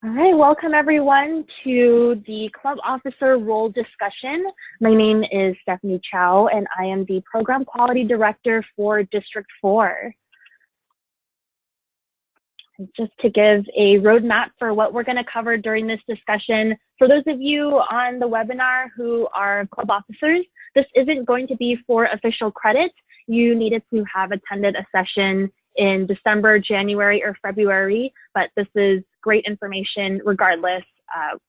All right, welcome everyone to the Club Officer Role discussion. My name is Stephanie Chow, and I am the Program Quality Director for District 4. And just to give a roadmap for what we're going to cover during this discussion, for those of you on the webinar who are club officers, this isn't going to be for official credit. You needed to have attended a session in December, January, or February, but this is great information regardless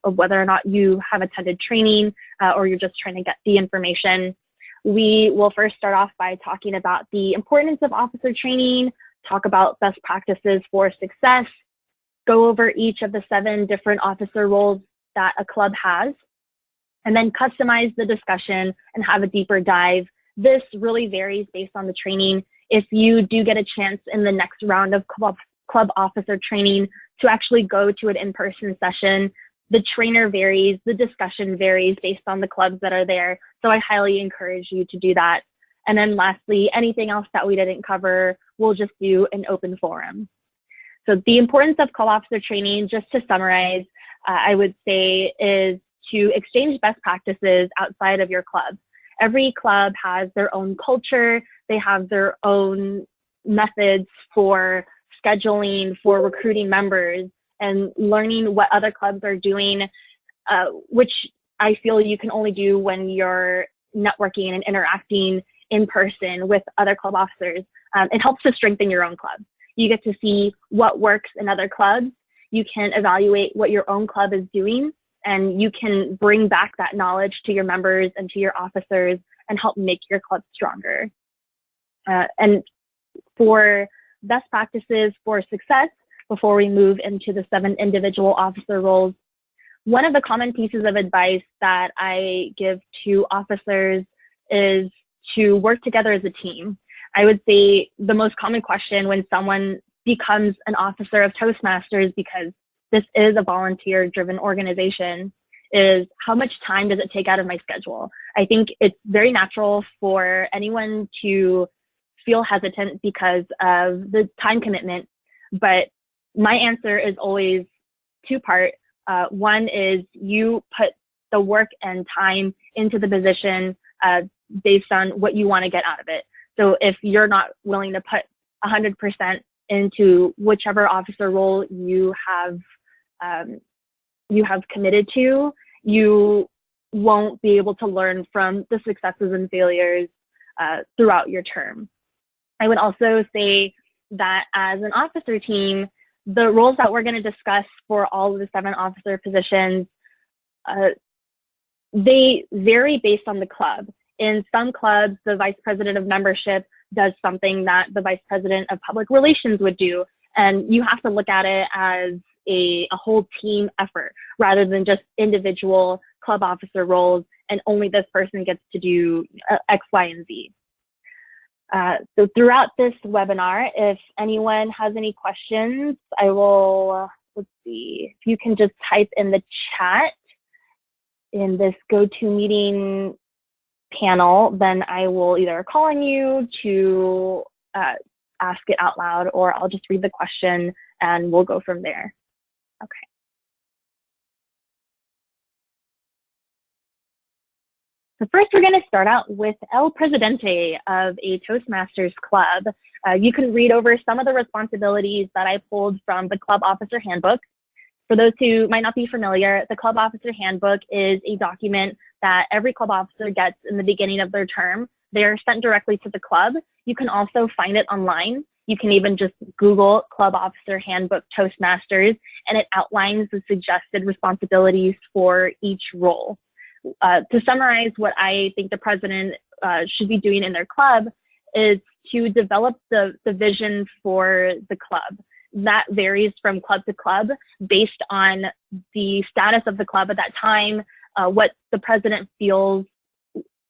of whether or not you have attended training or you're just trying to get the information. We will first start off by talking about the importance of officer training, talk about best practices for success, go over each of the 7 different officer roles that a club has, and then customize the discussion and have a deeper dive. This really varies based on the training. If you do get a chance in the next round of club officer training to actually go to an in-person session, the trainer varies, the discussion varies based on the clubs that are there. So I highly encourage you to do that. And then lastly, anything else that we didn't cover, we'll just do an open forum. So the importance of club officer training, just to summarize, I would say is to exchange best practices outside of your club. Every club has their own culture. They have their own methods for scheduling, for recruiting members, and learning what other clubs are doing, which I feel you can only do when you're networking and interacting in person with other club officers. It helps to strengthen your own club. You get to see what works in other clubs. You can evaluate what your own club is doing, and you can bring back that knowledge to your members and to your officers and help make your club stronger. And for best practices for success, before we move into the 7 individual officer roles, one of the common pieces of advice that I give to officers is to work together as a team. I would say the most common question when someone becomes an officer of Toastmasters, because this is a volunteer-driven organization, is how much time does it take out of my schedule? I think it's very natural for anyone to feel hesitant because of the time commitment, but my answer is always 2-part. One is you put the work and time into the position based on what you want to get out of it. So if you're not willing to put 100% into whichever officer role you have committed to, you won't be able to learn from the successes and failures throughout your term. I would also say that as an officer team, the roles that we're going to discuss for all of the 7 officer positions, they vary based on the club. In some clubs, the vice president of membership does something that the vice president of public relations would do, and you have to look at it as a whole team effort rather than just individual club officer roles and only this person gets to do X, Y, and Z. So throughout this webinar, if anyone has any questions, I will, let's see, if you can just type in the chat in this GoToMeeting panel, then I will either call on you to ask it out loud, or I'll just read the question and we'll go from there. Okay. So first, we're going to start out with El Presidente of a Toastmasters club. You can read over some of the responsibilities that I pulled from the Club Officer Handbook. For those who might not be familiar, the Club Officer Handbook is a document that every club officer gets in the beginning of their term. They're sent directly to the club. You can also find it online. You can even just Google Club Officer Handbook Toastmasters, and it outlines the suggested responsibilities for each role. To summarize what I think the president should be doing in their club is to develop the vision for the club. That varies from club to club based on the status of the club at that time, what the president feels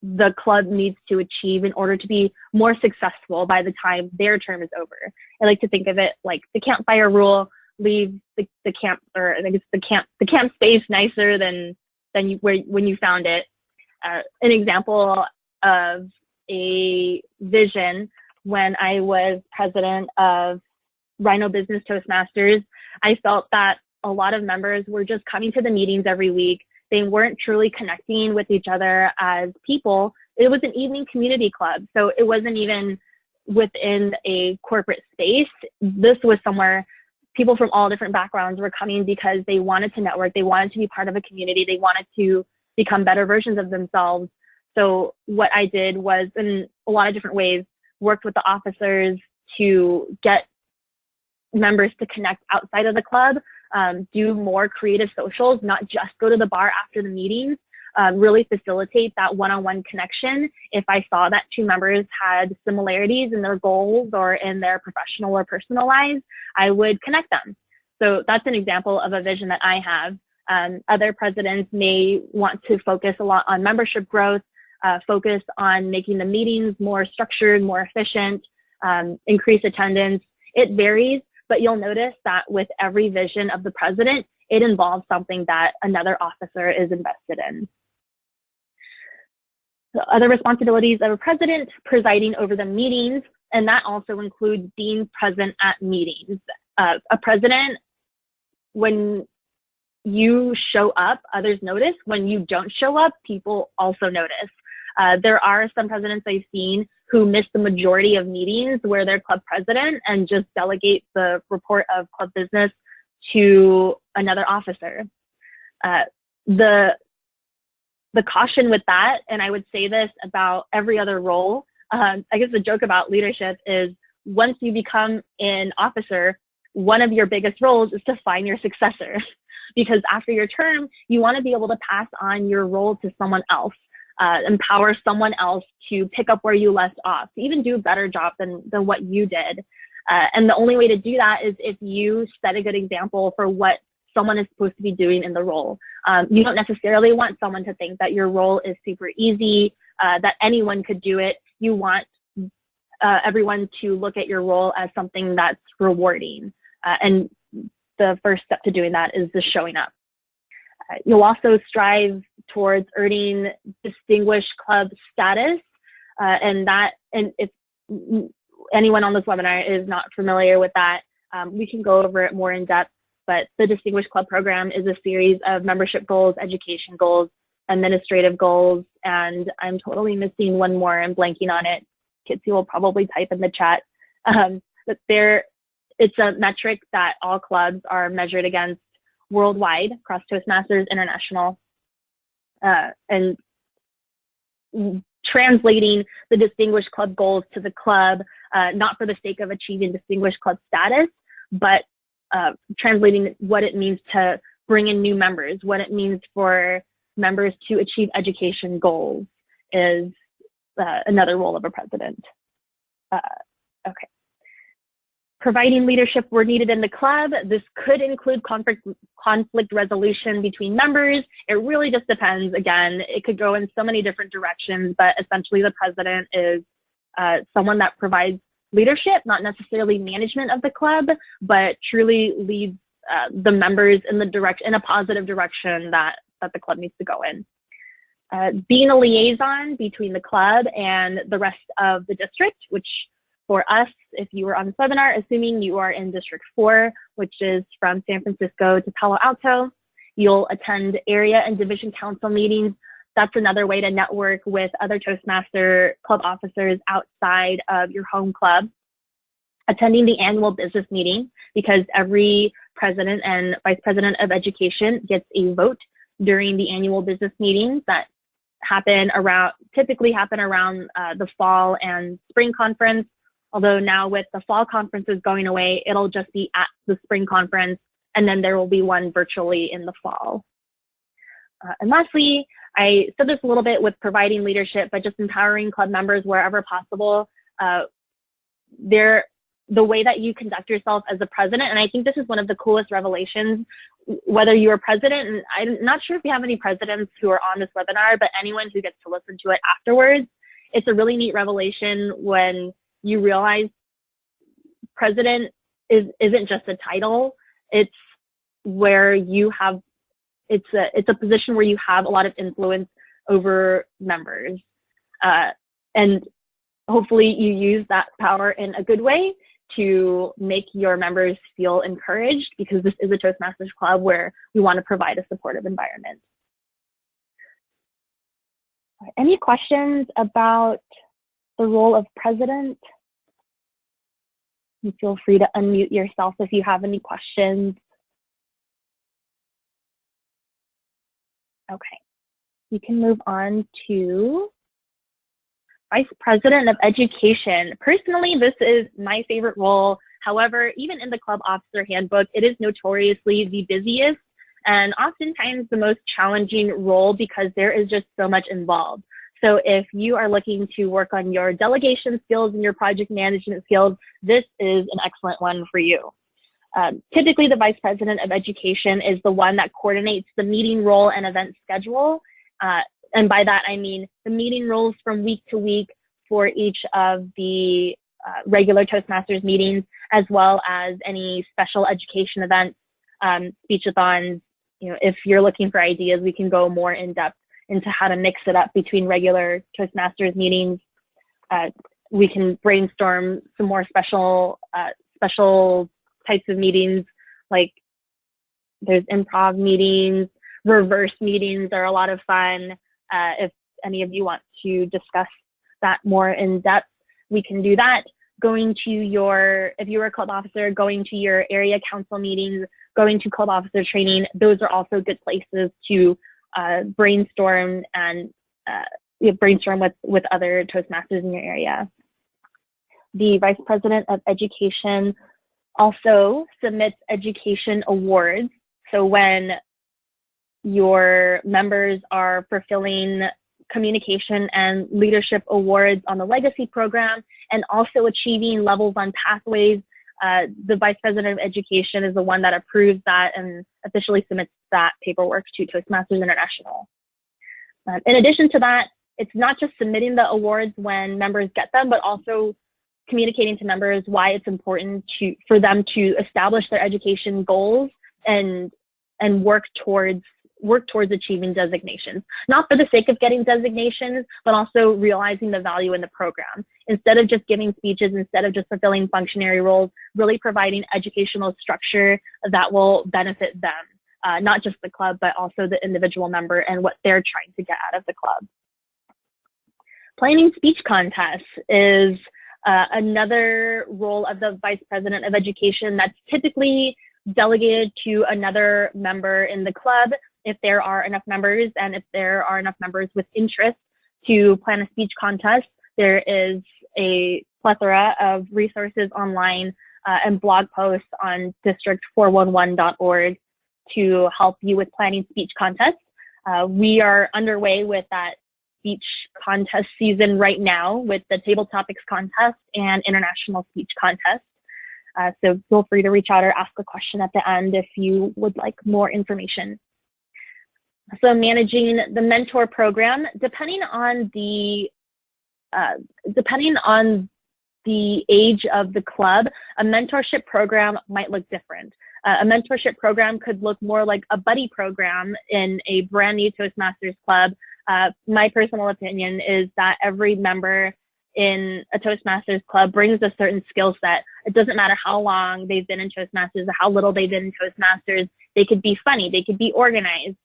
the club needs to achieve in order to be more successful by the time their term is over. I like to think of it like the campfire rule: leave the camp, or I think it's the camp space nicer than when you found it. An example of a vision: when I was president of Rhino Business Toastmasters, I felt that a lot of members were just coming to the meetings every week. They weren't truly connecting with each other as people. It was an evening community club, so it wasn't even within a corporate space. This was somewhere people from all different backgrounds were coming because they wanted to network, they wanted to be part of a community, they wanted to become better versions of themselves. So what I did was, in a lot of different ways, worked with the officers to get members to connect outside of the club, do more creative socials, not just go to the bar after the meetings, really facilitate that one-on-one connection. If I saw that two members had similarities in their goals or in their professional or personal lives, I would connect them. So that's an example of a vision that I have. Other presidents may want to focus a lot on membership growth, focus on making the meetings more structured, more efficient, increase attendance. It varies, but you'll notice that with every vision of the president, it involves something that another officer is invested in. The other responsibilities of a president: presiding over the meetings, and that also includes being present at meetings. A president, when you show up, others notice. When you don't show up, people also notice. There are some presidents I've seen who miss the majority of meetings where they're club president and just delegate the report of club business to another officer. The caution with that, and I would say this about every other role, I guess the joke about leadership is once you become an officer, one of your biggest roles is to find your successor. Because after your term, you want to be able to pass on your role to someone else, empower someone else to pick up where you left off, to even do a better job than what you did. And the only way to do that is if you set a good example for what someone is supposed to be doing in the role. You don't necessarily want someone to think that your role is super easy, that anyone could do it. You want everyone to look at your role as something that's rewarding. And the first step to doing that is just showing up. You'll also strive towards earning distinguished club status, and if anyone on this webinar is not familiar with that, we can go over it more in depth. But the Distinguished Club Program is a series of membership goals, education goals, administrative goals, and I'm totally missing one more and blanking on it. Kitsy will probably type in the chat. But it's a metric that all clubs are measured against worldwide, across Toastmasters International, and translating the Distinguished Club goals to the club, not for the sake of achieving Distinguished Club status, but translating what it means to bring in new members, what it means for members to achieve education goals is another role of a president. Okay. Providing leadership where needed in the club. This could include conflict resolution between members. It really just depends. Again, it could go in so many different directions, but essentially the president is someone that provides leadership, not necessarily management of the club, but truly leads the members in a positive direction that the club needs to go in. Being a liaison between the club and the rest of the district, which for us, if you were on this webinar, assuming you are in District 4, which is from San Francisco to Palo Alto, you'll attend area and division council meetings. That's another way to network with other Toastmaster club officers outside of your home club. Attending the annual business meeting, because every president and vice president of education gets a vote during the annual business meetings that typically happen around the fall and spring conference. Although now with the fall conferences going away, it'll just be at the spring conference, and then there will be one virtually in the fall. And lastly, I said this a little bit with providing leadership, but just empowering club members wherever possible. The way that you conduct yourself as a president, and I think this is one of the coolest revelations, whether you are president, and I'm not sure if we have any presidents who are on this webinar, but anyone who gets to listen to it afterwards, it's a really neat revelation when you realize president isn't just a title. It's where it's a position where you have a lot of influence over members. And hopefully you use that power in a good way to make your members feel encouraged, because this is a Toastmasters club where we want to provide a supportive environment. Any questions about the role of president? You feel free to unmute yourself if you have any questions. Okay, we can move on to Vice President of Education. Personally, this is my favorite role. However, even in the club officer handbook, it is notoriously the busiest and oftentimes the most challenging role because there is just so much involved. So if you are looking to work on your delegation skills and your project management skills, this is an excellent one for you. Typically, the Vice President of Education is the one that coordinates the meeting role and event schedule. And by that, I mean the meeting rules from week to week for each of the regular Toastmasters meetings, as well as any special education events, speechathons. You know, if you're looking for ideas, we can go more in depth into how to mix it up between regular Toastmasters meetings. We can brainstorm some more special types of meetings, like there's improv meetings, reverse meetings are a lot of fun. If any of you want to discuss that more in depth, we can do that. Going to your, if you're a club officer, going to your area council meetings, going to club officer training, those are also good places to brainstorm and brainstorm with other Toastmasters in your area. The Vice President of Education also submits education awards. So when your members are fulfilling communication and leadership awards on the legacy program and also achieving levels on pathways, the Vice President of Education is the one that approves that and officially submits that paperwork to Toastmasters International. In addition to that, it's not just submitting the awards when members get them, but also communicating to members why it's important for them to establish their education goals and work towards achieving designations, not for the sake of getting designations, but also realizing the value in the program. Instead of just giving speeches, instead of just fulfilling functionary roles, really providing educational structure that will benefit them, not just the club, but also the individual member and what they're trying to get out of the club. Planning speech contests is another role of the Vice President of Education that's typically delegated to another member in the club if there are enough members, and if there are enough members with interest to plan a speech contest. There is a plethora of resources online and blog posts on district411.org to help you with planning speech contests. We are underway with that speech contest season right now with the Table Topics contest and International Speech Contest. So feel free to reach out or ask a question at the end if you would like more information. So managing the mentor program, depending on the age of the club, a mentorship program might look different. A mentorship program could look more like a buddy program in a brand new Toastmasters club. My personal opinion is that every member in a Toastmasters club brings a certain skill set. It doesn't matter how long they've been in Toastmasters or how little they've been in Toastmasters. They could be funny, they could be organized.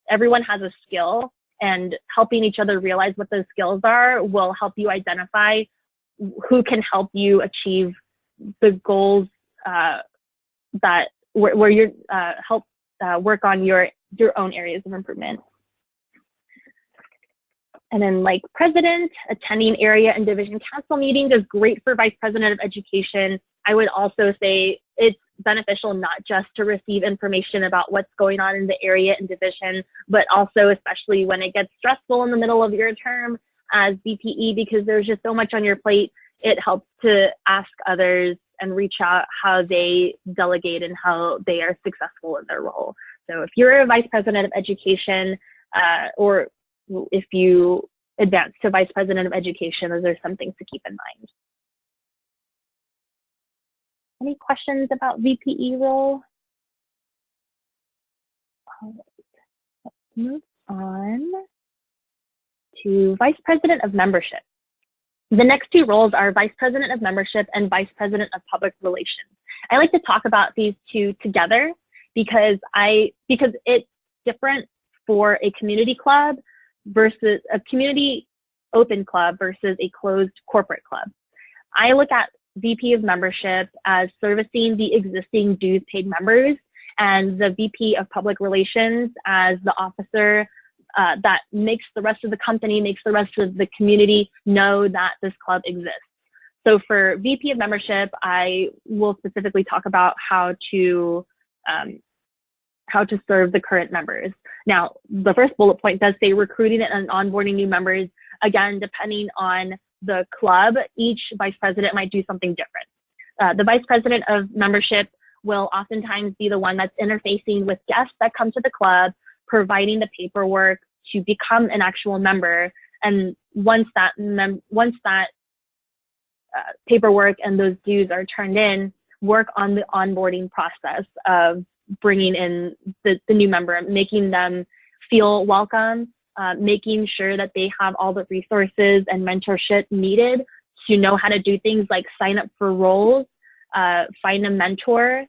Everyone has a skill, and helping each other realize what those skills are will help you identify who can help you achieve the goals that where you help work on your own areas of improvement. And then, like president, attending area and division council meetings is great for Vice President of Education. I would also say it's beneficial not just to receive information about what's going on in the area and division, but also especially when it gets stressful in the middle of your term as VPE, because there's just so much on your plate. It helps to ask others and reach out how they delegate and how they are successful in their role. So if you're a Vice President of Education, or if you advance to Vice President of Education, those are some things to keep in mind. Any questions about VPE role? All right. Let's move on to Vice President of Membership. The next two roles are Vice President of Membership and Vice President of Public Relations. I like to talk about these two together because it's different for a community club versus a community open club versus a closed corporate club. I look at VP of Membership as servicing the existing dues paid members, and the VP of Public Relations as the officer that makes the rest of the company, makes the rest of the community know that this club exists. So for VP of Membership, I will specifically talk about how to serve the current members. Now, the first bullet point does say recruiting and onboarding new members. Again, depending on the club, each vice president might do something different. The vice president of membership will oftentimes be the one that's interfacing with guests that come to the club, providing the paperwork to become an actual member. And once that paperwork and those dues are turned in, work on the onboarding process of bringing in the new member, making them feel welcome, making sure that they have all the resources and mentorship needed to know how to do things like sign up for roles, find a mentor,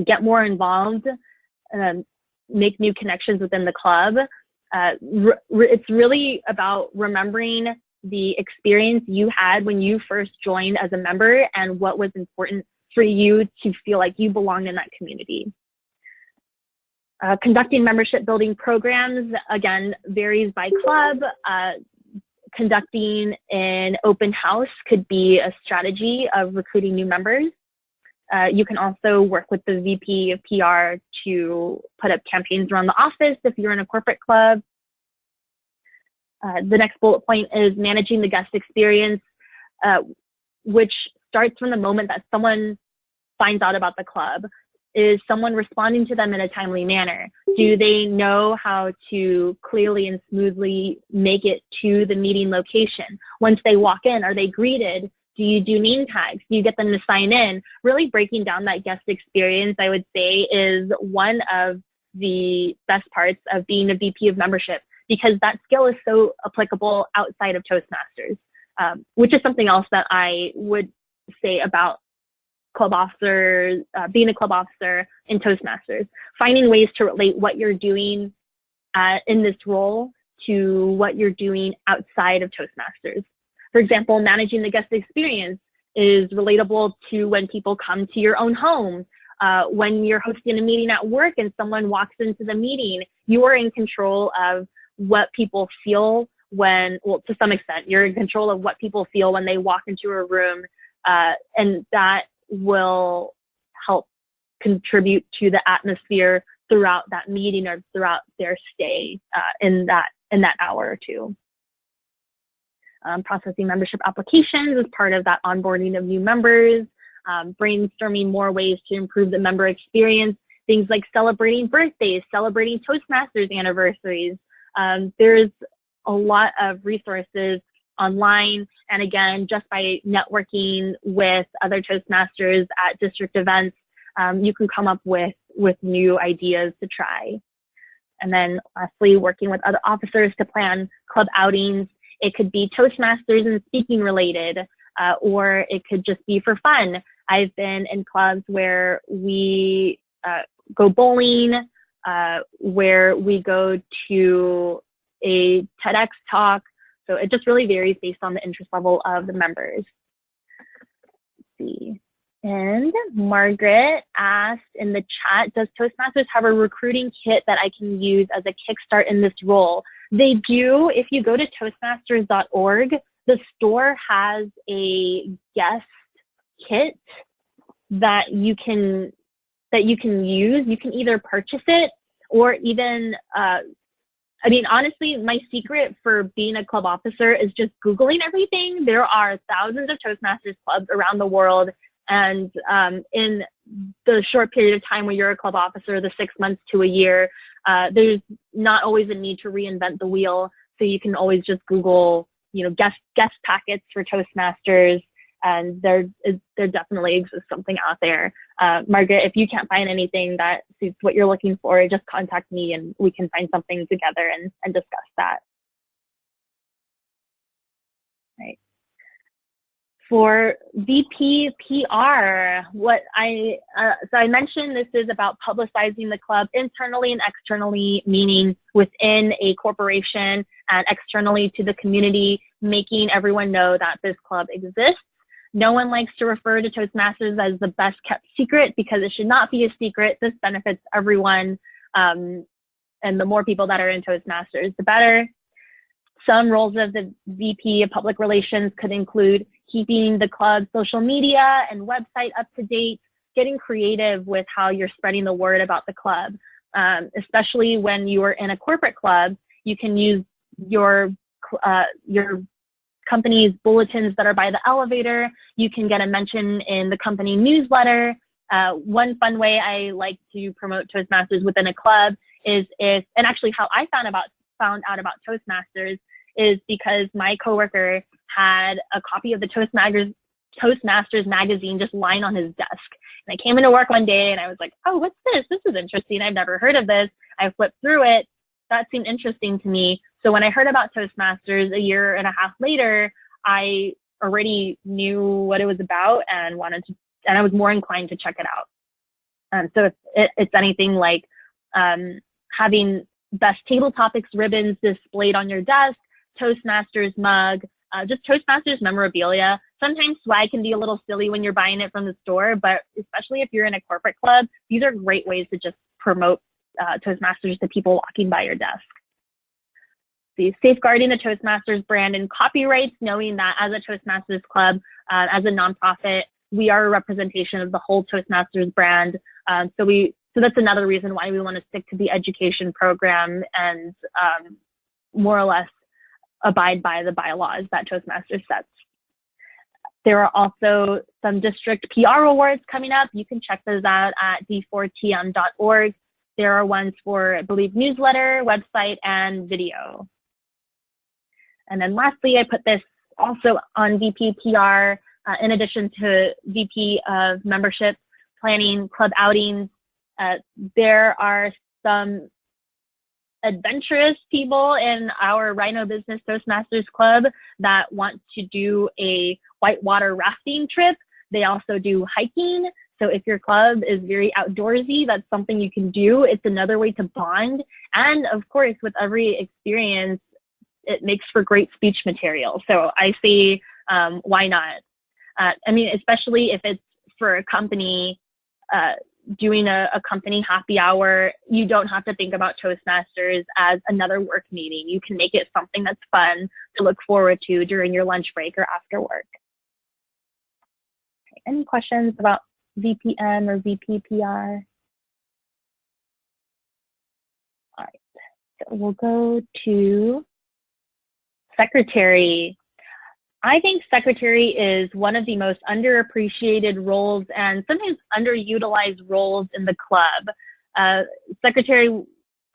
get more involved, make new connections within the club. It's really about remembering the experience you had when you first joined as a member and what was important for you to feel like you belonged in that community. Conducting membership building programs, again, varies by club. Conducting an open house could be a strategy of recruiting new members. You can also work with the VP of PR to put up campaigns around the office if you're in a corporate club. The next bullet point is managing the guest experience, which starts from the moment that someone finds out about the club. Is someone responding to them in a timely manner? Do they know how to clearly and smoothly make it to the meeting location? Once they walk in, are they greeted? Do you do name tags? Do you get them to sign in? Really breaking down that guest experience, I would say, is one of the best parts of being a VP of membership, because that skill is so applicable outside of Toastmasters, which is something else that I would say about club officers, being a club officer in Toastmasters, finding ways to relate what you're doing in this role to what you're doing outside of Toastmasters. For example, managing the guest experience is relatable to when people come to your own home. When you're hosting a meeting at work and someone walks into the meeting, you are in control of what people feel when, well, to some extent, you're in control of what people feel when they walk into a room, and that will help contribute to the atmosphere throughout that meeting or throughout their stay in that hour or two. Processing membership applications is part of that onboarding of new members, brainstorming more ways to improve the member experience, things like celebrating birthdays, celebrating Toastmasters anniversaries. There's a lot of resources online, and again, just by networking with other Toastmasters at district events, you can come up with new ideas to try. And then lastly, working with other officers to plan club outings. It could be Toastmasters and speaking related, or it could just be for fun. I've been in clubs where we go bowling, where we go to a TEDx talk. So it just really varies based on the interest level of the members. Let's see. And Margaret asked in the chat, does Toastmasters have a recruiting kit that I can use as a kickstart in this role? They do. If you go to toastmasters.org, the store has a guest kit that you can use. You can either purchase it or even I mean, honestly, my secret for being a club officer is just Googling everything. There are thousands of Toastmasters clubs around the world. And in the short period of time where you're a club officer, the 6 months to a year, there's not always a need to reinvent the wheel. So you can always just Google, guest packets for Toastmasters. And there definitely exists something out there. Margaret, if you can't find anything that suits what you're looking for, just contact me and we can find something together and discuss that. Right. For VP PR, so I mentioned this is about publicizing the club internally and externally, meaning within a corporation and externally to the community, making everyone know that this club exists. No one likes to refer to Toastmasters as the best kept secret because it should not be a secret. This benefits everyone, and the more people that are in Toastmasters, the better. Some roles of the VP of Public Relations could include keeping the club's social media and website up to date, getting creative with how you're spreading the word about the club. Especially when you are in a corporate club, you can use your company's bulletins that are by the elevator. You can get a mention in the company newsletter. One fun way I like to promote Toastmasters within a club is and actually how I found out about Toastmasters is because my coworker had a copy of the Toastmasters magazine just lying on his desk. And I came into work one day and I was like, oh, what's this? This is interesting. I've never heard of this. I flipped through it. That seemed interesting to me. So when I heard about Toastmasters a year and a half later, I already knew what it was about and I was more inclined to check it out. So if it's anything like having best table topics ribbons displayed on your desk, Toastmasters mug, just Toastmasters memorabilia. Sometimes swag can be a little silly when you're buying it from the store, but especially if you're in a corporate club, these are great ways to just promote Toastmasters to people walking by your desk. So safeguarding the Toastmasters brand and copyrights, knowing that as a Toastmasters club, as a nonprofit, we are a representation of the whole Toastmasters brand. So that's another reason why we want to stick to the education program and more or less abide by the bylaws that Toastmasters sets. There are also some district PR awards coming up. You can check those out at d4tm.org. There are ones for, I believe, newsletter, website, and video. And then lastly, I put this also on VP PR, in addition to VP of membership, planning, club outings. There are some adventurous people in our Rhino Business Toastmasters Club that want to do a whitewater rafting trip. They also do hiking. So if your club is very outdoorsy, that's something you can do. It's another way to bond. And of course, with every experience, it makes for great speech material. So I say, why not? I mean, especially if it's for a company, doing a company happy hour, you don't have to think about Toastmasters as another work meeting. You can make it something that's fun to look forward to during your lunch break or after work. Okay, any questions about VPM or VPPR? All right, so we'll go to secretary. I think secretary is one of the most underappreciated roles and sometimes underutilized roles in the club. Secretary,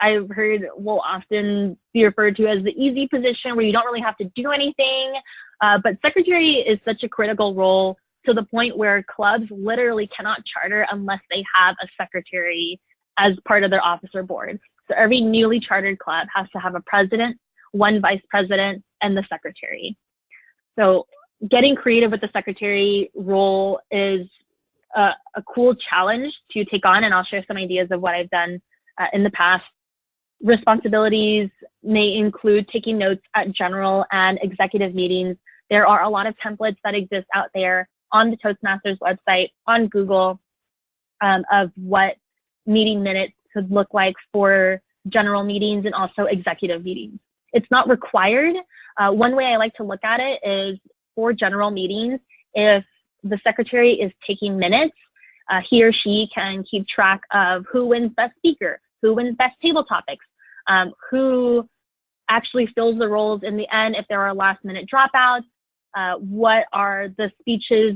I've heard, will often be referred to as the easy position where you don't really have to do anything. But secretary is such a critical role to the point where clubs literally cannot charter unless they have a secretary as part of their officer board. So every newly chartered club has to have a president, one vice president, and the secretary. So getting creative with the secretary role is a cool challenge to take on, and I'll share some ideas of what I've done in the past. Responsibilities may include taking notes at general and executive meetings. There are a lot of templates that exist out there on the Toastmasters website, on Google, of what meeting minutes could look like for general meetings and also executive meetings. It's not required. One way I like to look at it is for general meetings, if the secretary is taking minutes, he or she can keep track of who wins best speaker, who wins best table topics, who actually fills the roles in the end if there are last minute dropouts, what are the speeches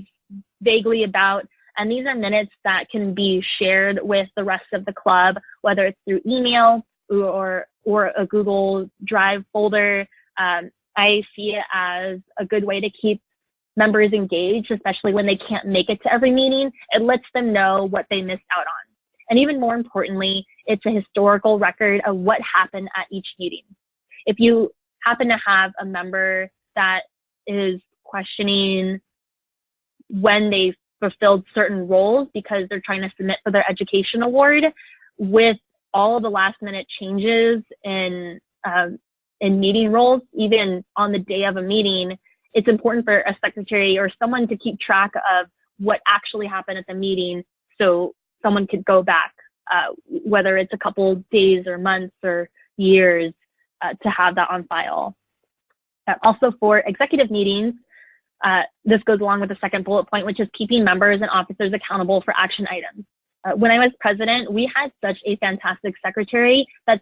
vaguely about. And these are minutes that can be shared with the rest of the club, whether it's through email or a Google Drive folder. I see it as a good way to keep members engaged, especially when they can't make it to every meeting. It lets them know what they missed out on. And even more importantly, it's a historical record of what happened at each meeting. If you happen to have a member that is questioning when they fulfilled certain roles because they're trying to submit for their education award. With all of the last minute changes in meeting roles, even on the day of a meeting, it's important for a secretary or someone to keep track of what actually happened at the meeting so someone could go back, whether it's a couple days or months or years, to have that on file. Also for executive meetings, this goes along with the second bullet point, which is keeping members and officers accountable for action items. When I was president, we had such a fantastic secretary that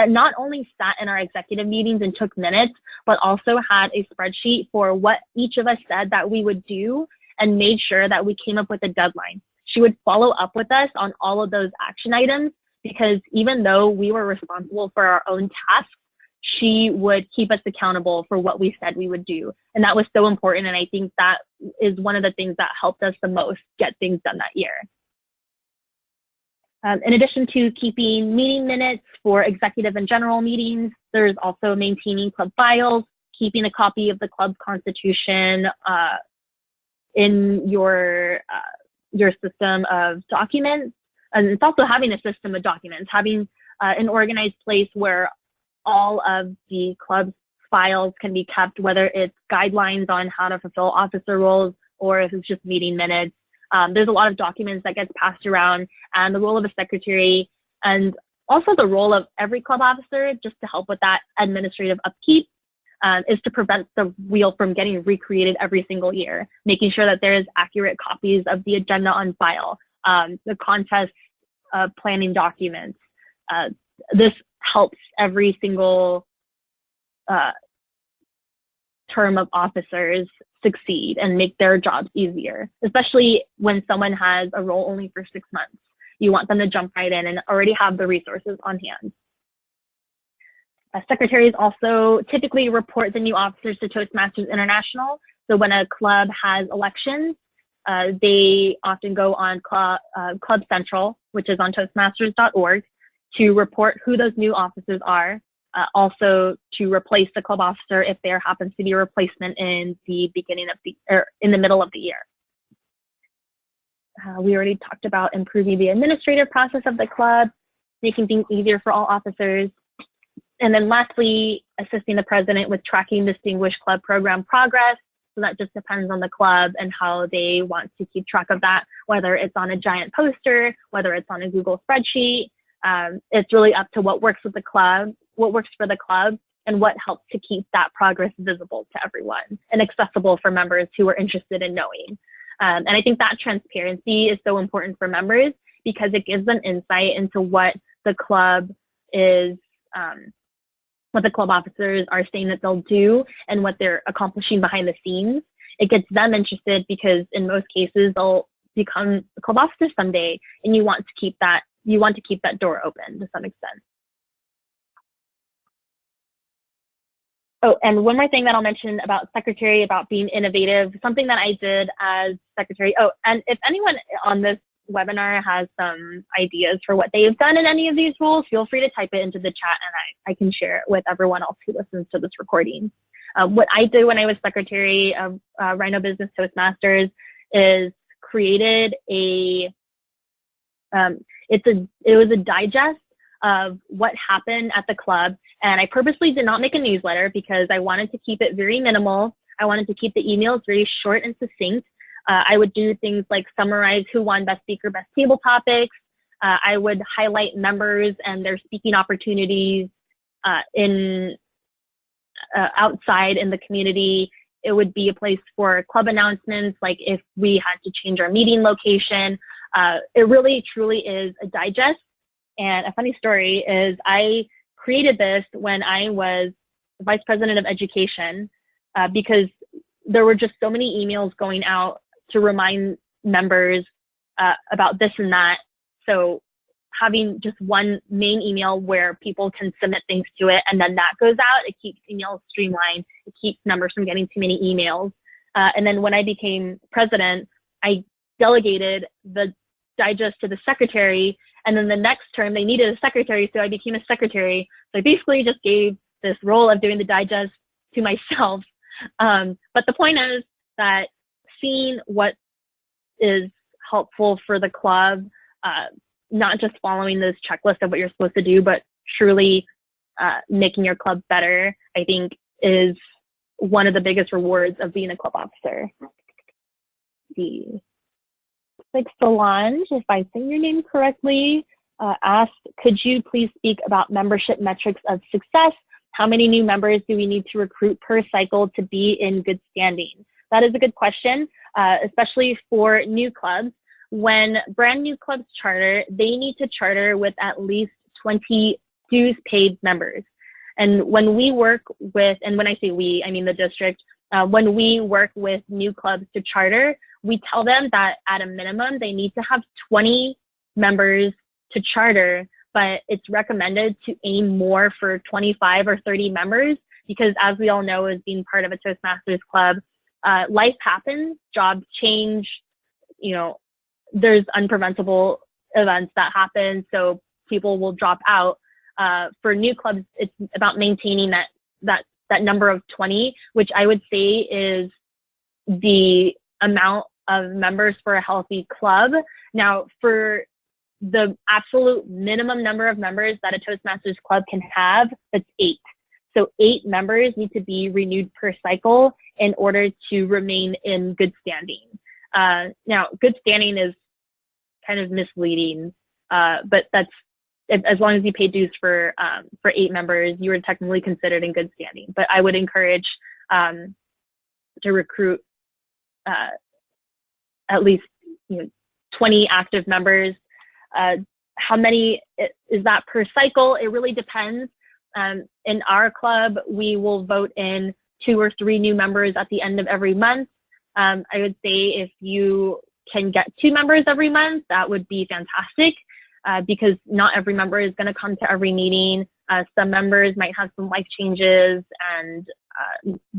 not only sat in our executive meetings and took minutes, but also had a spreadsheet for what each of us said that we would do and made sure that we came up with a deadline. She would follow up with us on all of those action items because even though we were responsible for our own tasks, she would keep us accountable for what we said we would do. And that was so important. And I think that is one of the things that helped us the most get things done that year. In addition to keeping meeting minutes for executive and general meetings, there's also maintaining club files, keeping a copy of the club constitution in your system of documents. And it's also having a system of documents, having an organized place where all of the club's files can be kept, whether it's guidelines on how to fulfill officer roles or if it's just meeting minutes. There's a lot of documents that gets passed around, and the role of a secretary and also the role of every club officer, just to help with that administrative upkeep, is to prevent the wheel from getting recreated every single year, making sure that there is accurate copies of the agenda on file, the contest planning documents. This helps every single term of officers succeed and make their jobs easier, especially when someone has a role only for 6 months. You want them to jump right in and already have the resources on hand. Secretaries also typically report the new officers to Toastmasters International. So when a club has elections, they often go on Club Central, which is on toastmasters.org, to report who those new officers are. Also to replace the club officer if there happens to be a replacement in the in the middle of the year. We already talked about improving the administrative process of the club, making things easier for all officers. And then lastly, assisting the president with tracking Distinguished Club Program progress. So that just depends on the club and how they want to keep track of that, whether it's on a giant poster, whether it's on a Google spreadsheet. It's really up to what works with the club, what works for the club, and what helps to keep that progress visible to everyone and accessible for members who are interested in knowing. And I think that transparency is so important for members because it gives them insight into what the club is, what the club officers are saying that they'll do and what they're accomplishing behind the scenes. It gets them interested because in most cases they'll become a club officer someday, and you want to keep that door open to some extent. Oh, and one more thing that I'll mention about secretary, about being innovative, something that I did as secretary. Oh, and if anyone on this webinar has some ideas for what they have done in any of these roles, feel free to type it into the chat and I can share it with everyone else who listens to this recording. What I did when I was secretary of Rhino Business Toastmasters is created it was a digest of what happened at the club. And I purposely did not make a newsletter because I wanted to keep it very minimal. I wanted to keep the emails very short and succinct. I would do things like summarize who won Best Speaker, Best Table Topics. I would highlight members and their speaking opportunities outside in the community. It would be a place for club announcements, like if we had to change our meeting location. It really, truly is a digest. And a funny story is I created this when I was Vice President of Education because there were just so many emails going out to remind members about this and that. So having just one main email where people can submit things to it and then that goes out, it keeps emails streamlined. It keeps members from getting too many emails. And then when I became president, I delegated the digest to the secretary. And then the next term they needed a secretary, so I became a secretary. So I basically just gave this role of doing the digest to myself. But the point is that seeing what is helpful for the club, not just following those checklists of what you're supposed to do, but truly making your club better, I think is one of the biggest rewards of being a club officer. Like Solange, if I say your name correctly, asked, could you please speak about membership metrics of success? How many new members do we need to recruit per cycle to be in good standing? That is a good question, especially for new clubs. When brand new clubs charter, they need to charter with at least 20 dues paid members. And when we work with, and when I say we, I mean the district, when we work with new clubs to charter, we tell them that at a minimum, they need to have 20 members to charter, but it's recommended to aim more for 25 or 30 members because, as we all know, as being part of a Toastmasters club, life happens, jobs change, you know, there's unpreventable events that happen, so people will drop out. For new clubs, it's about maintaining that number of 20, which I would say is the amount of members for a healthy club. Now, for the absolute minimum number of members that a Toastmasters club can have, that's 8. So 8 members need to be renewed per cycle in order to remain in good standing. Now, good standing is kind of misleading, but that's, as long as you pay dues for 8 members, you are technically considered in good standing. But I would encourage to recruit at least 20 active members. How many is that per cycle? It really depends. In our club, we will vote in 2 or 3 new members at the end of every month. I would say if you can get 2 members every month, that would be fantastic, because not every member is going to come to every meeting. Some members might have some life changes and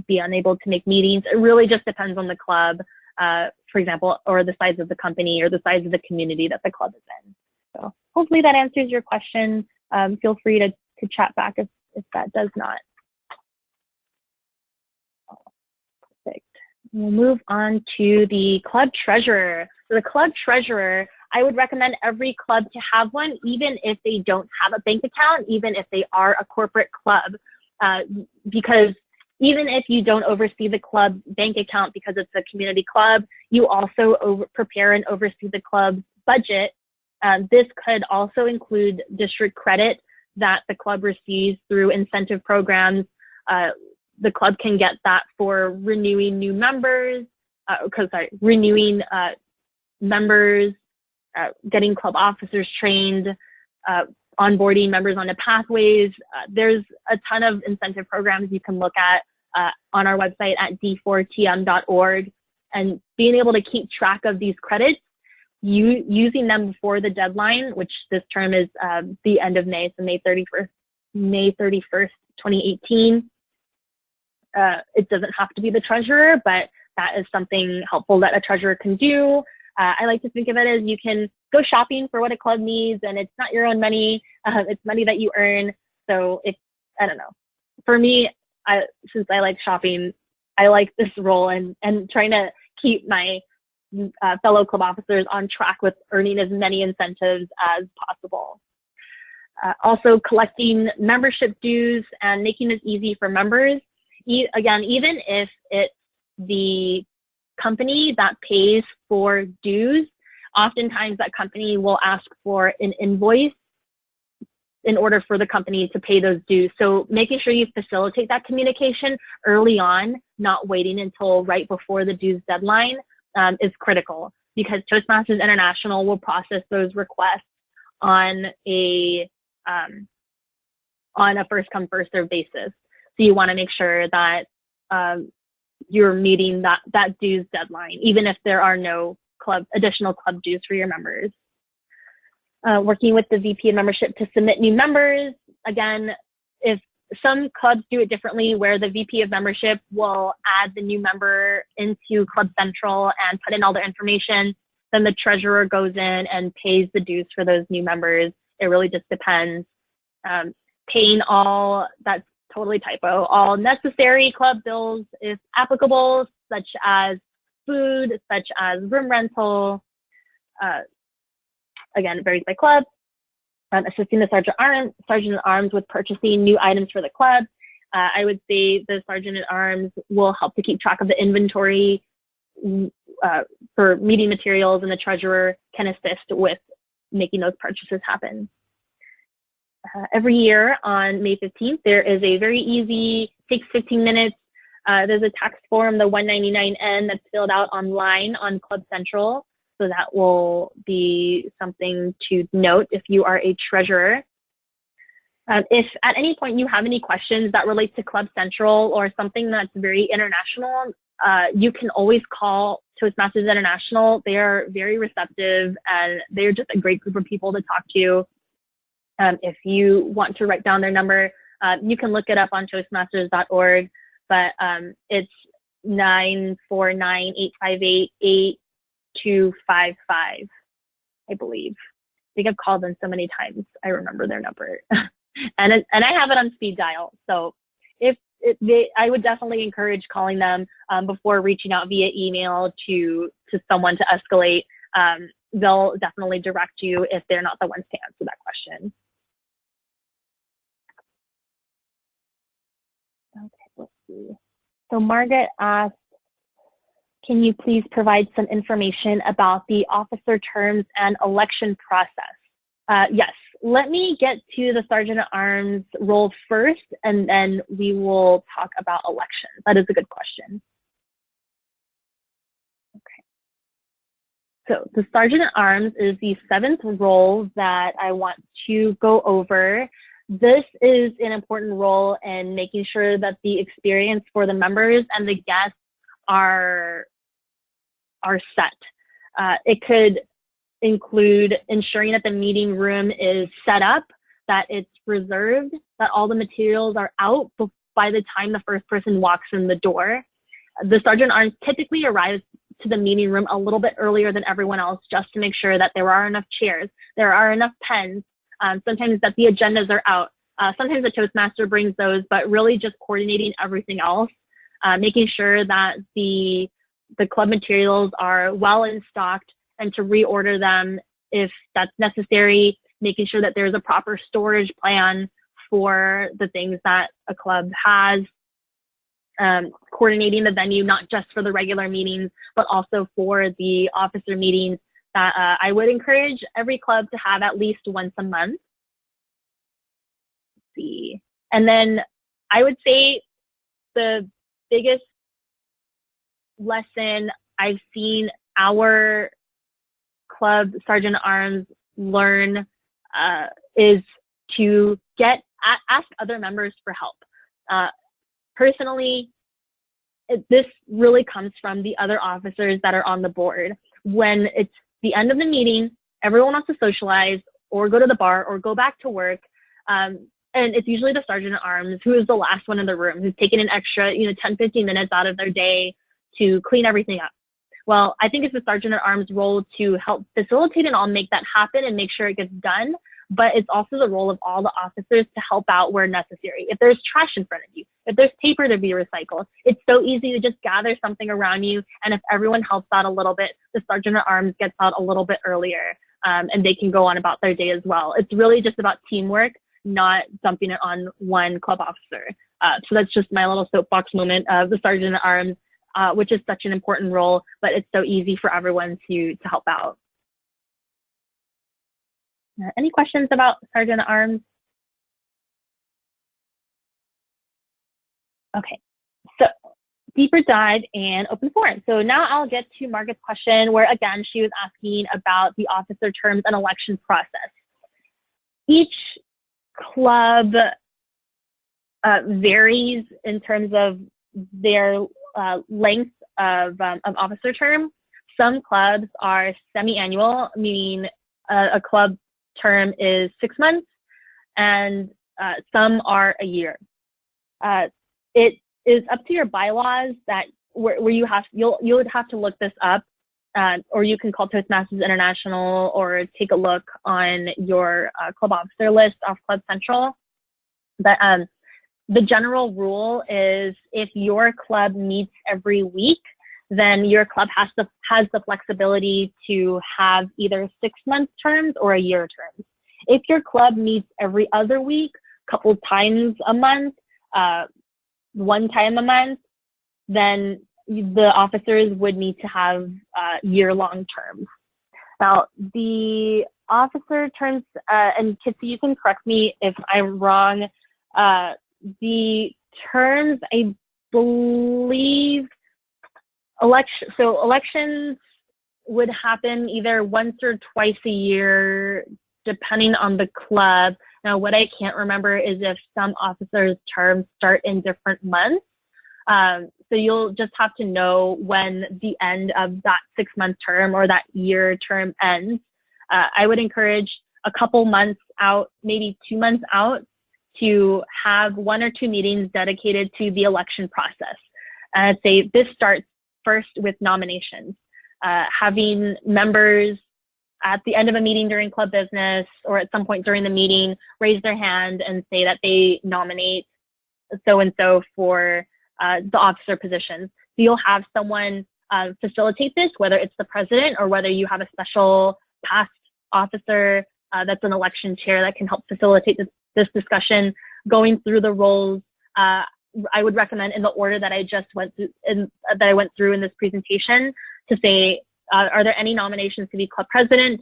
be unable to make meetings. It really just depends on the club, for example, or the size of the company or the size of the community that the club is in. So hopefully that answers your question. Feel free to chat back if that does not. Perfect. We'll move on to the club treasurer. So the club treasurer, I would recommend every club to have one, even if they don't have a bank account, even if they are a corporate club, because even if you don't oversee the club's bank account because it's a community club, you also prepare and oversee the club's budget. This could also include district credit that the club receives through incentive programs. The club can get that for renewing new members, renewing members, getting club officers trained, onboarding members onto pathways. There's a ton of incentive programs you can look at on our website at d4tm.org, and being able to keep track of these credits, using them before the deadline, which this term is the end of May, so May 31st, 2018. It doesn't have to be the treasurer, but that is something helpful that a treasurer can do. I like to think of it as you can go shopping for what a club needs, and it's not your own money. It's money that you earn. So I don't know. For me, since I like shopping, I like this role and trying to keep my fellow club officers on track with earning as many incentives as possible. Also collecting membership dues and making it easy for members. Again, even if it's the company that pays for dues, oftentimes that company will ask for an invoice in order for the company to pay those dues. So making sure you facilitate that communication early on, not waiting until right before the dues deadline, is critical, because Toastmasters International will process those requests on a first come, first served basis. So you want to make sure that you're meeting that dues deadline, even if there are no additional club dues for your members. Working with the VP of membership to submit new members. Again, if some clubs do it differently, where the VP of membership will add the new member into Club Central and put in all their information, then the treasurer goes in and pays the dues for those new members. It really just depends. Paying that's totally typo, all necessary club bills if applicable, such as food, such as room rental. Again, it varies by club. Assisting the sergeant at arms with purchasing new items for the club. I would say the sergeant at arms will help to keep track of the inventory for meeting materials, and the treasurer can assist with making those purchases happen. Every year on May 15th, there is a very easy, takes 15 minutes. There's a tax form, the 199N, that's filled out online on Club Central. So that will be something to note if you are a treasurer. If at any point you have any questions that relate to Club Central or something that's very international, you can always call Toastmasters International. They are very receptive, and they're just a great group of people to talk to. If you want to write down their number, you can look it up on toastmasters.org, but it's 949-858-8255, I believe. I think I've called them so many times, I remember their number. and I have it on speed dial. So I would definitely encourage calling them before reaching out via email to someone to escalate. They'll definitely direct you if they're not the ones to answer that question. Okay, let's see. So Margaret asked, can you please provide some information about the officer terms and election process? Yes, let me get to the Sergeant at Arms role first, and then we will talk about elections. That is a good question. Okay. So the Sergeant at Arms is the 7th role that I want to go over. This is an important role in making sure that the experience for the members and the guests are set. It could include ensuring that the meeting room is set up, that it's reserved, that all the materials are out by the time the first person walks in the door. The Sergeant at Arms typically arrives to the meeting room a little bit earlier than everyone else, just to make sure that there are enough chairs, there are enough pens, sometimes that the agendas are out. Sometimes the Toastmaster brings those, but really just coordinating everything else, making sure that the club materials are well in stocked, and to reorder them if that's necessary, making sure that there's a proper storage plan for the things that a club has, coordinating the venue, not just for the regular meetings, but also for the officer meetings that I would encourage every club to have at least once a month. Let's see. And then I would say the biggest lesson I've seen our club Sergeant at Arms learn is to ask other members for help. Personally, this really comes from the other officers that are on the board. When it's the end of the meeting, everyone wants to socialize or go to the bar or go back to work. And it's usually the Sergeant at Arms who is the last one in the room, who's taking an extra 10, 15 minutes out of their day to clean everything up. Well, I think it's the Sergeant at Arms role to help facilitate and all make that happen and make sure it gets done. But it's also the role of all the officers to help out where necessary. If there's trash in front of you, if there's paper to be recycled, it's so easy to just gather something around you. And if everyone helps out a little bit, the Sergeant at Arms gets out a little bit earlier, and they can go on about their day as well. It's really just about teamwork, not dumping it on one club officer. So that's just my little soapbox moment of the Sergeant at Arms, which is such an important role, but it's so easy for everyone to help out. Any questions about Sergeant at Arms? Okay, so deeper dive and open forum. So now I'll get to Margaret's question, where again, she was asking about the officer terms and election process. Each club varies in terms of their length of officer term. Some clubs are semi-annual, meaning a club term is 6 months, and some are a year. It is up to your bylaws that where you would have to look this up, or you can call Toastmasters International or take a look on your club officer list off Club Central. But the general rule is if your club meets every week, then your club has the flexibility to have either 6-month terms or a year terms. If your club meets every other week, couple times a month, one time a month, then the officers would need to have year-long terms. Now, the officer terms, and Kitsy, you can correct me if I'm wrong, the terms, I believe, elections would happen either once or twice a year, depending on the club. Now, what I can't remember is if some officers' terms start in different months. So you'll just have to know when the end of that 6-month term or that year term ends. I would encourage a couple months out, maybe 2 months out, to have 1 or 2 meetings dedicated to the election process. I'd say this starts first with nominations. Having members at the end of a meeting during club business or at some point during the meeting raise their hand and say that they nominate so-and-so for the officer positions. So you'll have someone facilitate this, whether it's the president or whether you have a special past officer that's an election chair that can help facilitate this discussion, going through the roles. I would recommend in the order that I just went through in this presentation, to say, are there any nominations to be club president?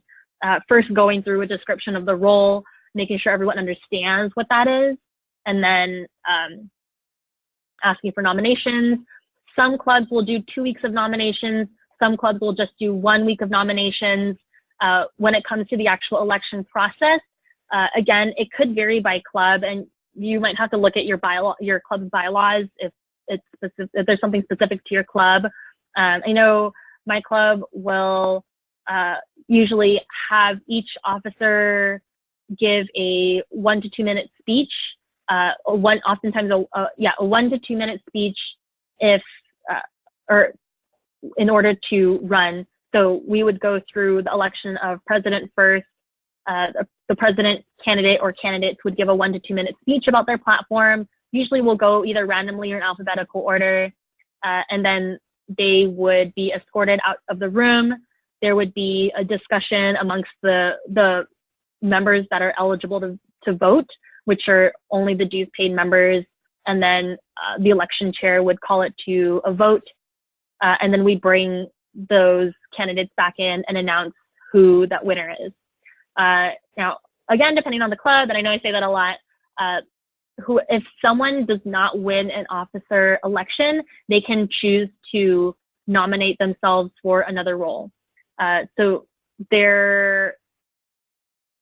First going through a description of the role, making sure everyone understands what that is, and then asking for nominations. Some clubs will do 2 weeks of nominations. Some clubs will just do 1 week of nominations. When it comes to the actual election process, again, it could vary by club, and you might have to look at your club's bylaws if there's something specific to your club. I know my club will usually have each officer give a 1 to 2 minute speech. Oftentimes a 1 to 2 minute speech or in order to run. So we would go through the election of president first. The president candidate or candidates would give a 1 to 2 minute speech about their platform. Usually we'll go either randomly or in alphabetical order. And then they would be escorted out of the room. There would be a discussion amongst the members that are eligible to vote, which are only the dues paid members. And then the election chair would call it to a vote. And then we bring those candidates back in and announce who that winner is. Now, again, depending on the club, and I know I say that a lot, if someone does not win an officer election, they can choose to nominate themselves for another role. So there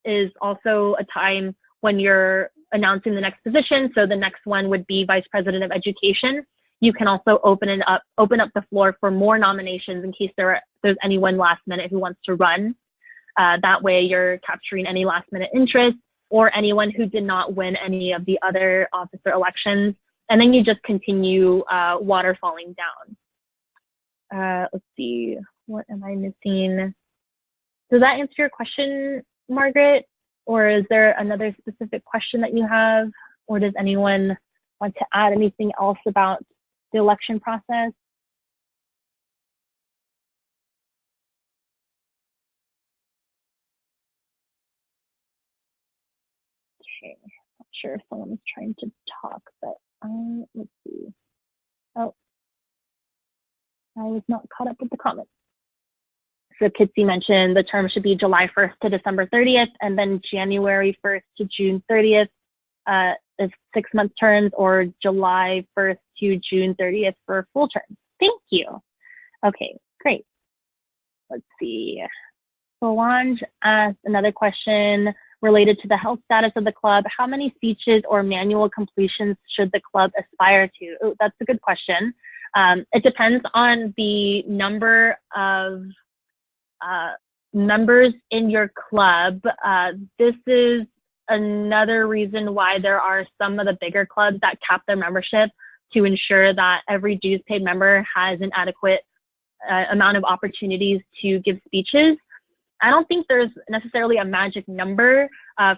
is also a time when you're announcing the next position. So the next one would be Vice President of Education. You can also open up the floor for more nominations in case there's anyone last minute who wants to run. That way you're capturing any last minute interest or anyone who did not win any of the other officer elections. And then you just continue waterfalling down. Let's see, what am I missing? Does that answer your question, Margaret? Or is there another specific question that you have? Or does anyone want to add anything else about the election process? Okay, not sure if someone's trying to talk, but let's see. Oh, I was not caught up with the comments. So Kitsy mentioned the term should be July 1st to December 30th, and then January 1st to June 30th is 6-month terms, or July 1st to June 30th for full terms. Thank you. Okay, great. Let's see. Solange asked another question related to the health status of the club. How many speeches or manual completions should the club aspire to? Oh, that's a good question. It depends on the number of members in your club. This is another reason why there are some of the bigger clubs that cap their membership to ensure that every dues paid member has an adequate amount of opportunities to give speeches. I don't think there's necessarily a magic number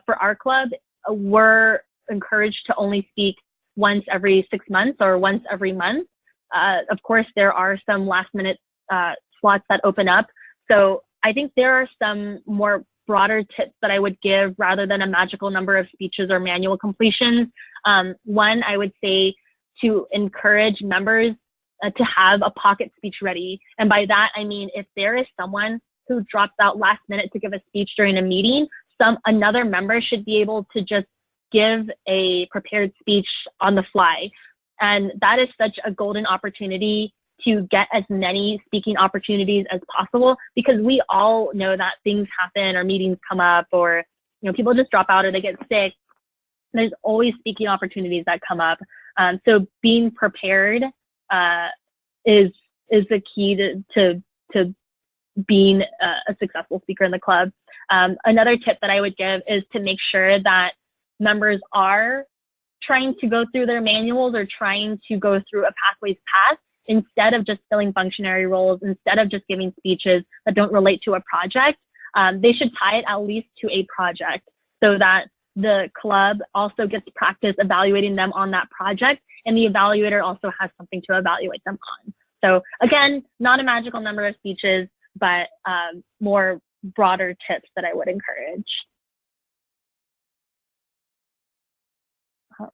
for our club. We're encouraged to only speak once every 6 months or once every month. Of course, there are some last minute slots that open up. So I think there are some more broader tips that I would give rather than a magical number of speeches or manual completions. One, I would say to encourage members to have a pocket speech ready. And by that, I mean, if there is someone who drops out last minute to give a speech during a meeting, another member should be able to just give a prepared speech on the fly. And that is such a golden opportunity to get as many speaking opportunities as possible, because we all know that things happen or meetings come up, or people just drop out or they get sick. There's always speaking opportunities that come up. So being prepared is the key to being a successful speaker in the club. Another tip that I would give is to make sure that members are trying to go through their manuals or trying to go through a pathways path instead of just filling functionary roles, instead of just giving speeches that don't relate to a project. They should tie it at least to a project so that the club also gets practice evaluating them on that project, and the evaluator also has something to evaluate them on. So again, not a magical number of speeches, but more broader tips that I would encourage. All right.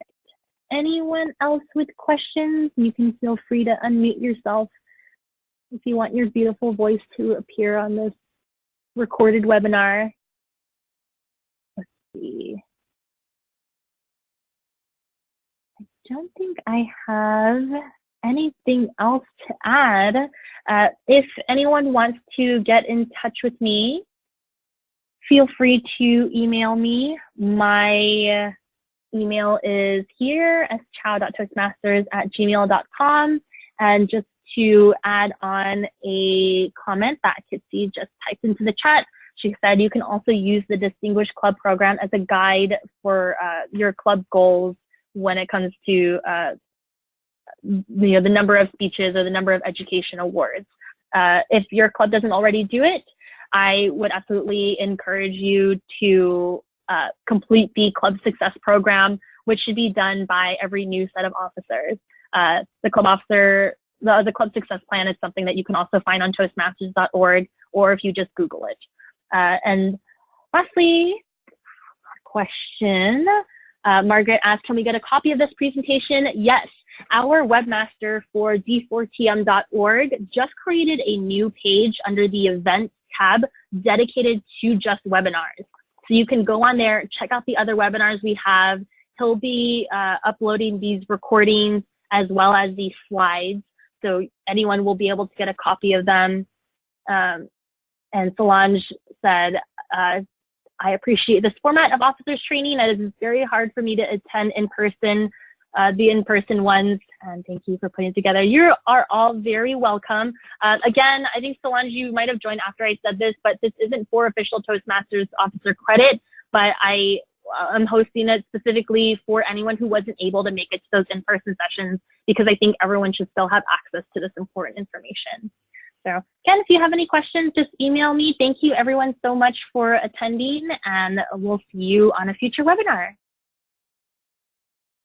Anyone else with questions? You can feel free to unmute yourself if you want your beautiful voice to appear on this recorded webinar. Let's see. I don't think I have anything else to add. If anyone wants to get in touch with me, feel free to email me. My email is here, schow.toastmasters@gmail.com. And just to add on a comment that Kitsy just typed into the chat, she said you can also use the Distinguished Club Program as a guide for your club goals when it comes to the number of speeches or the number of education awards. If your club doesn't already do it, I would absolutely encourage you to complete the Club Success Program, which should be done by every new set of officers. The Club Success Plan is something that you can also find on toastmasters.org, or if you just Google it. And lastly, question, Margaret asked, can we get a copy of this presentation? Yes. Our webmaster for d4tm.org just created a new page under the Events tab dedicated to just webinars. So you can go on there, check out the other webinars we have. He'll be uploading these recordings as well as these slides, so anyone will be able to get a copy of them. And Solange said, I appreciate this format of officers training. It is very hard for me to attend in person, the in-person ones, and thank you for putting it together. You are all very welcome. Again, I think Solange, you might have joined after I said this, but this isn't for official Toastmasters officer credit, but I'm hosting it specifically for anyone who wasn't able to make it to those in-person sessions, because I think everyone should still have access to this important information. So again, if you have any questions, just email me. Thank you everyone so much for attending, and we'll see you on a future webinar.